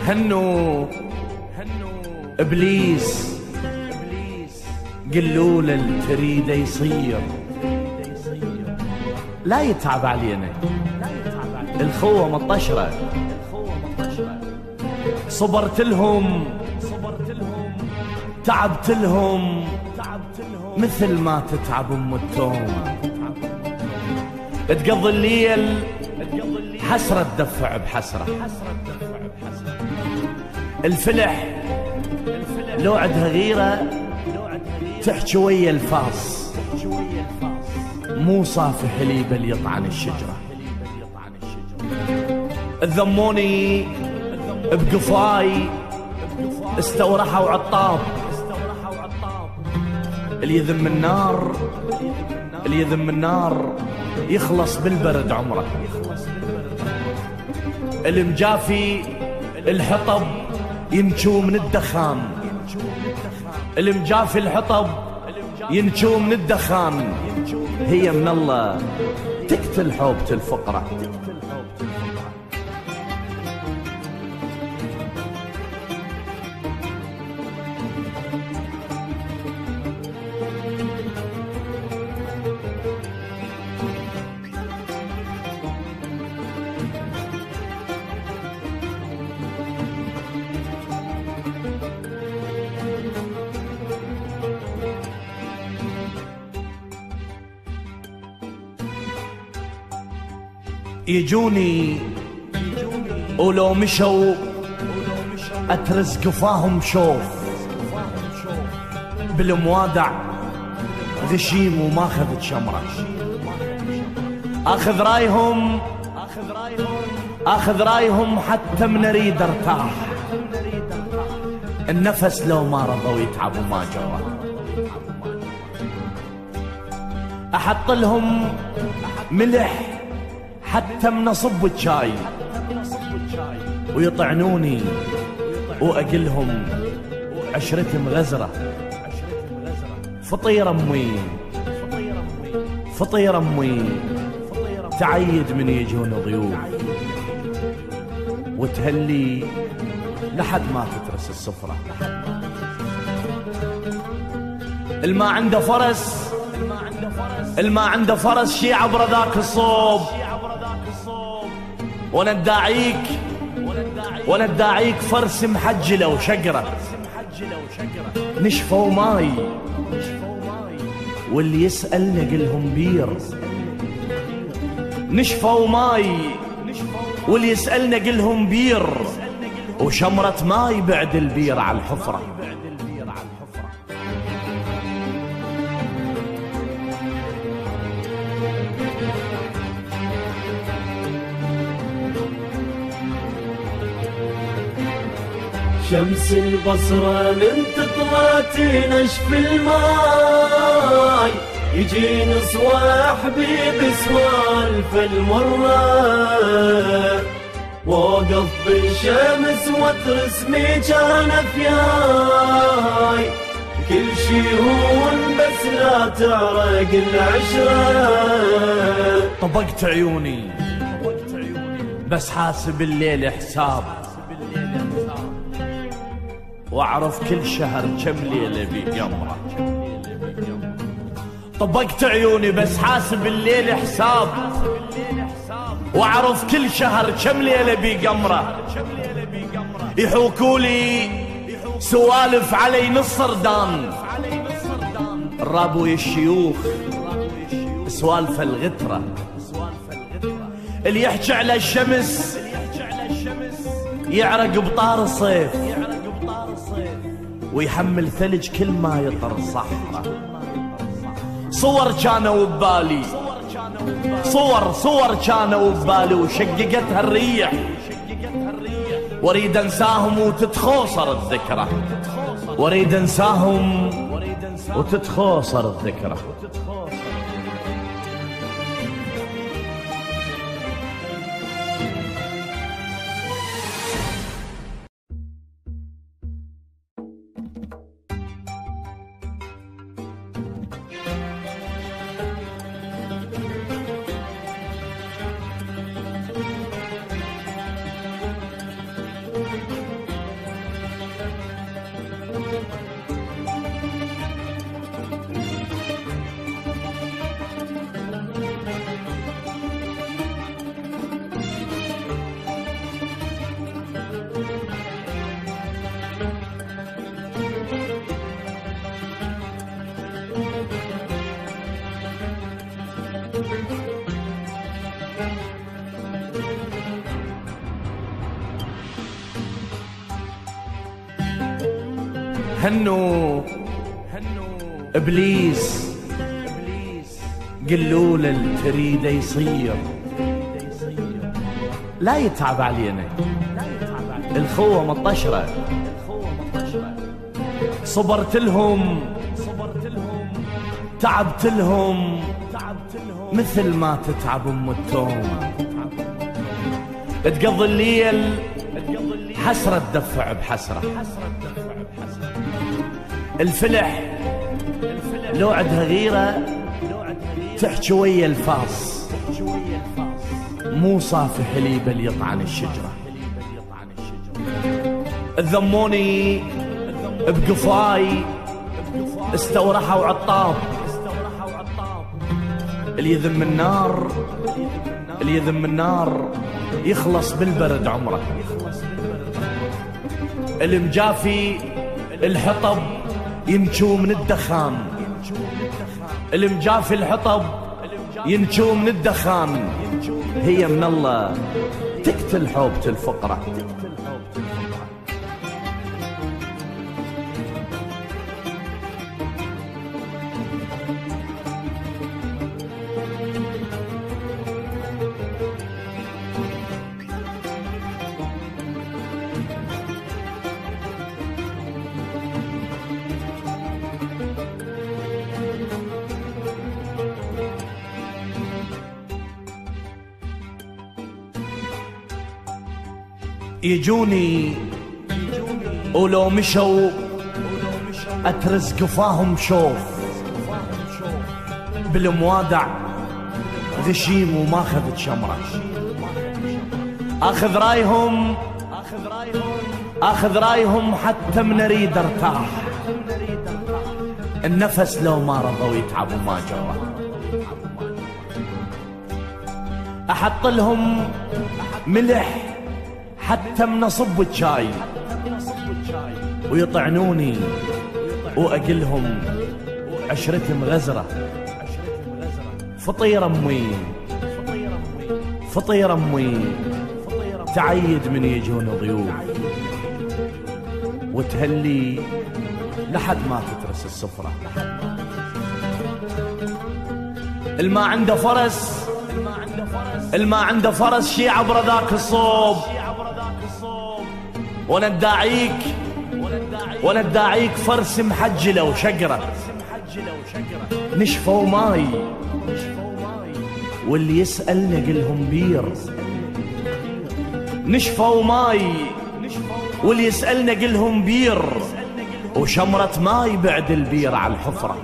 هنو إبليس قلوا له تريده يصير لا يتعب علينا. الخوة مطشرة صبرت لهم تعبت لهم مثل ما تتعب ام التوم. تقضي الليل حسرة تدفع بحسرة. الفلح لو عدها غيرة تحكي ويا الفاس مو صافي حليب اللي يطعن الشجرة. الذموني بقفاي استورحوا عطاب. اللي يذم النار يخلص بالبرد عمره. المجافي الحطب ينشو من الدخان. المجافي الحطب ينشو من الدخان. هي من الله تقتل حوبة الفقرة. يجوني ولو مشوا أترز قفاهم شوف. بالموادع غشيم وما أخذت شمرة. أخذ رايهم حتى من أريد ارتاح. النفس لو ما رضوا يتعبوا ما جرى. أحط لهم ملح حتى من أصب الشاي ويطعنوني وأقلهم عشرتي مغزرة. فطير أمي تعيد من يجون ضيوف وتهلي لحد ما تترس السفرة. الما عنده فرس شي عبر ذاك الصوب. وانا اداعيك فرس محجله وشقره. نشفوا ماي واللي يسأل نقلهم بير. نشفوا ماي واللي يسأل نقلهم بير. وشمرة ماي بعد البير على الحفرة. شمس البصرة من تطلع تنشف الماي. يجيني صواح حبيب سوالف المرة. وقف بالشمس واترس ميجان فياي. كل شي هون بس لا تعرق العشرة. طبقت عيوني بس حاسب الليل حساب. واعرف كل شهر كم ليلة بقمرة. طبقت عيوني بس حاسب الليل حساب. واعرف كل شهر كم ليلة بقمرة. يحوكولي سوالف علي نص ردان. الرابو الشيوخ سوالف الغترة. اللي يحكي على الشمس يعرق بطار الصيف. ويحمل ثلج كل ما يطر صحرة. صور كانوا ببالي صور كانوا ببالي وشققتها الريح. واريد انساهم وتتخوصر الذكرى. واريد انساهم وتتخوصر الذكرى. هنو إبليس قلوا له تريده يصير لا يتعب علينا، الخوة مطشرة، صبرت لهم تعبت لهم مثل ما تتعب ام التوم. تقضي الليل حسرة تدفع بحسرة، الفلح لو عدها غيرة تحكي ويا الفاس، مو صافي حليب اللي يطعن الشجرة. الذموني بقفاي استورحوا عطاب، اللي يذم النار يخلص بالبرد عمره. المجافي الحطب ينشو من الدخان، المجافي الحطب ينشو من الدخان. هي من الله تقتل حوبة الفقرة. يجوني ولو مشوا أترز قفاهم شوف، بالموادع غشيم وما خذت شمرة. آخذ رايهم حتى من أريد ارتاح، النفس لو ما رضوا يتعبوا ما جرى. أحط لهم ملح حتى من صب الشاي، ويطعنوني وأقلهم عشرتي مغزرة. فطير أمي تعيد من يجون ضيوف، وتهلي لحد ما تترس السفرة. الما عنده فرس شي عبر ذاك الصوب، وانا اداعيك فرس محجلة وشقرة. نشفوا ماي واللي يسأل نقلهم بير، نشفوا ماي واللي يسأل نقلهم بير، وشمرة ماي بعد البير على الحفرة.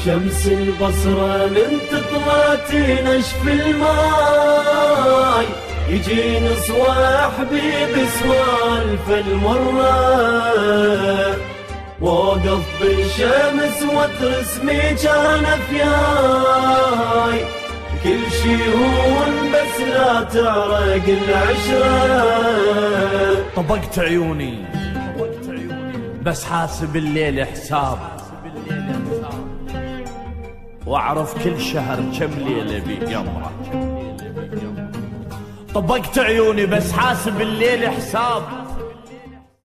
شمس البصرة من تطلع تنشف الماي، يجيني صواح حبيب سوالف المرة، وقف بالشمس وترسمي كان فياي، كل شي هون بس لا تعرق العشرة. طبقت عيوني بس حاسب الليل حساب، واعرف كل شهر كم ليلة بقمرة. طبقت عيوني بس حاسب الليل حساب،